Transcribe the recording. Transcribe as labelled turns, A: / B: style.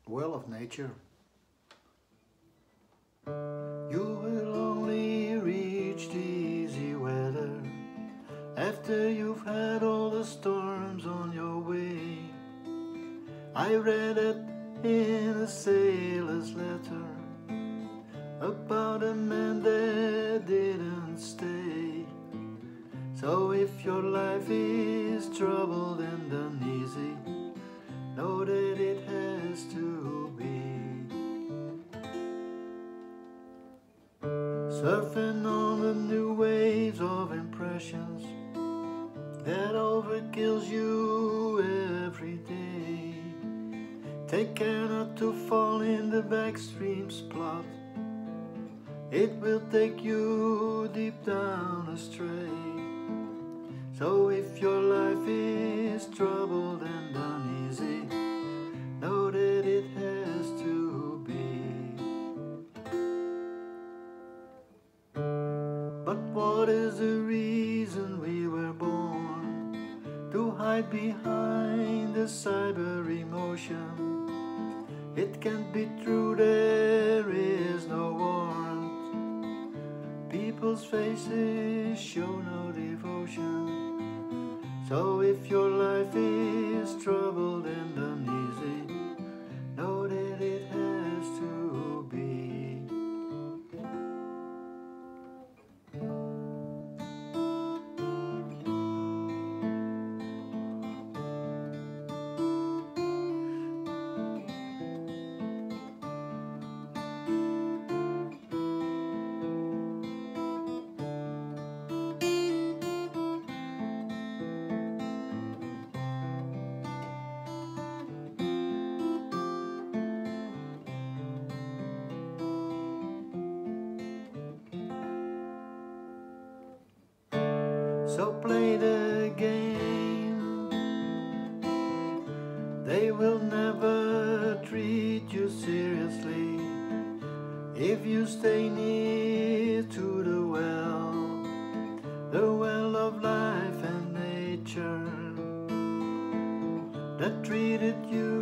A: well of nature. You will only reach the easy weather after you've had all the storms on your way. I read it in a sailor's letter about a man that didn't stay. So if your life is troubled and uneasy, know that it has to be. Surfing on the new waves of impressions that overkills you every day. Take care not to fall in the backstream's plot. It will take you deep down astray. So if your life is troubled and uneasy, know that it has to be. But what is the reason we were born? To hide behind the cyber emotion. It can't be true, there is no warrant. People's faces show no devotion. So if your life is troubled and uneasy, know that it has to be. So play the game. They will never treat you seriously if you stay near to the well of life and nature that treated you